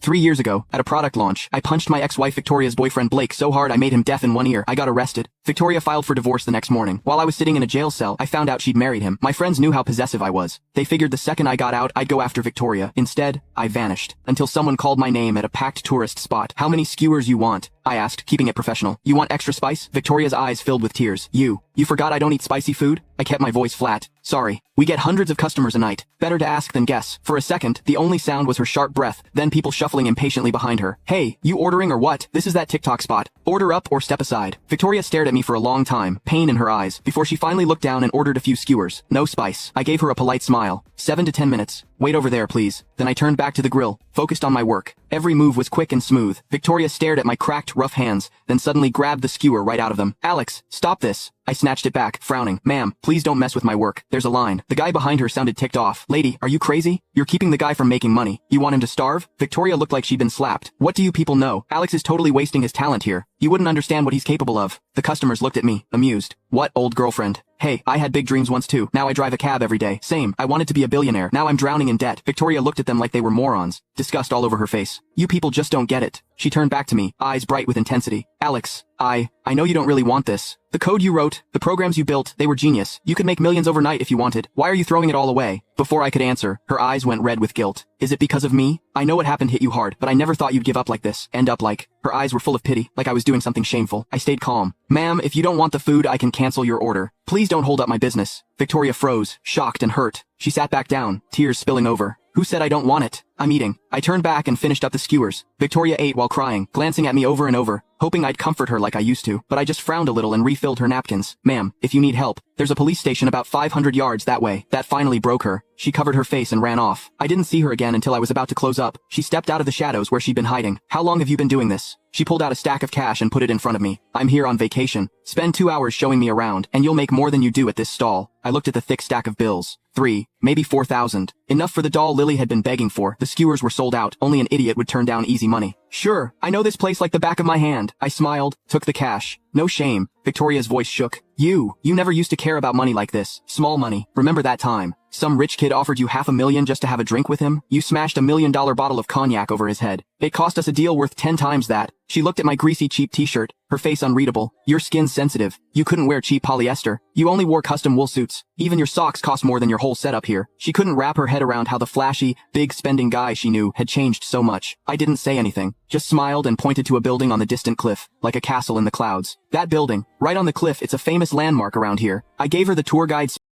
3 years ago, at a product launch, I punched my ex-wife Victoria's boyfriend Blake so hard I made him deaf in one ear. I got arrested. Victoria filed for divorce the next morning. While I was sitting in a jail cell, I found out she'd married him. My friends knew how possessive I was. They figured the second I got out, I'd go after Victoria. Instead, I vanished. Until someone called my name at a packed tourist spot. "How many skewers you want?" I asked, keeping it professional. "You want extra spice?" Victoria's eyes filled with tears. You forgot I don't eat spicy food?" I kept my voice flat. "Sorry. We get hundreds of customers a night. Better to ask than guess." For a second, the only sound was her sharp breath, then people shuffling impatiently behind her. "Hey, you ordering or what? This is that TikTok spot. Order up or step aside." Victoria stared at me for a long time, pain in her eyes, before she finally looked down and ordered a few skewers. No spice. I gave her a polite smile. 7 to 10 minutes. "Wait over there, please." Then I turned back to the grill, focused on my work. Every move was quick and smooth. Victoria stared at my cracked, rough hands, then suddenly grabbed the skewer right out of them. "Alex, stop this." I snatched it back, frowning. "Ma'am, please don't mess with my work. There's a line." The guy behind her sounded ticked off. "Lady, are you crazy? You're keeping the guy from making money. You want him to starve?" Victoria looked like she'd been slapped. "What do you people know? Alex is totally wasting his talent here. You wouldn't understand what he's capable of." The customers looked at me, amused. "What, old girlfriend? Hey, I had big dreams once too. Now I drive a cab every day. Same. I wanted to be a billionaire. Now I'm drowning in debt." Victoria looked at them like they were morons, disgust all over her face. "You people just don't get it." She turned back to me, eyes bright with intensity. "Alex, I know you don't really want this. The code you wrote, the programs you built, they were genius. You could make millions overnight if you wanted. Why are you throwing it all away?" Before I could answer, her eyes went red with guilt. "Is it because of me? I know what happened hit you hard, but I never thought you'd give up like this. End up like." Her eyes were full of pity, like I was doing something shameful. I stayed calm. "Ma'am, if you don't want the food, I can cancel your order. Please don't hold up my business." Victoria froze, shocked and hurt. She sat back down, tears spilling over. "Who said I don't want it? I'm eating." I turned back and finished up the skewers. Victoria ate while crying, glancing at me over and over, hoping I'd comfort her like I used to, but I just frowned a little and refilled her napkins. "Ma'am, if you need help, there's a police station about 500 yards that way." That finally broke her. She covered her face and ran off. I didn't see her again until I was about to close up. She stepped out of the shadows where she'd been hiding. "How long have you been doing this?" She pulled out a stack of cash and put it in front of me. "I'm here on vacation. Spend 2 hours showing me around, and you'll make more than you do at this stall." I looked at the thick stack of bills. 3, maybe 4,000. Enough for the doll Lily had been begging for. The skewers were sold out. Only an idiot would turn down easy money. "Sure, I know this place like the back of my hand." I smiled, took the cash. "No shame." Victoria's voice shook. You never used to care about money like this. Small money. Remember that time? Some rich kid offered you $500,000 just to have a drink with him? You smashed $1 million bottle of cognac over his head. It cost us a deal worth 10 times that. She looked at my greasy cheap t-shirt, her face unreadable. "Your skin's sensitive. You couldn't wear cheap polyester. You only wore custom wool suits. Even your socks cost more than your whole setup here." She couldn't wrap her head around how the flashy, big spending guy she knew had changed so much. I didn't say anything, just smiled and pointed to a building on the distant cliff, like a castle in the clouds. "That building, right on the cliff, it's a famous landmark around here." I gave her the tour guide's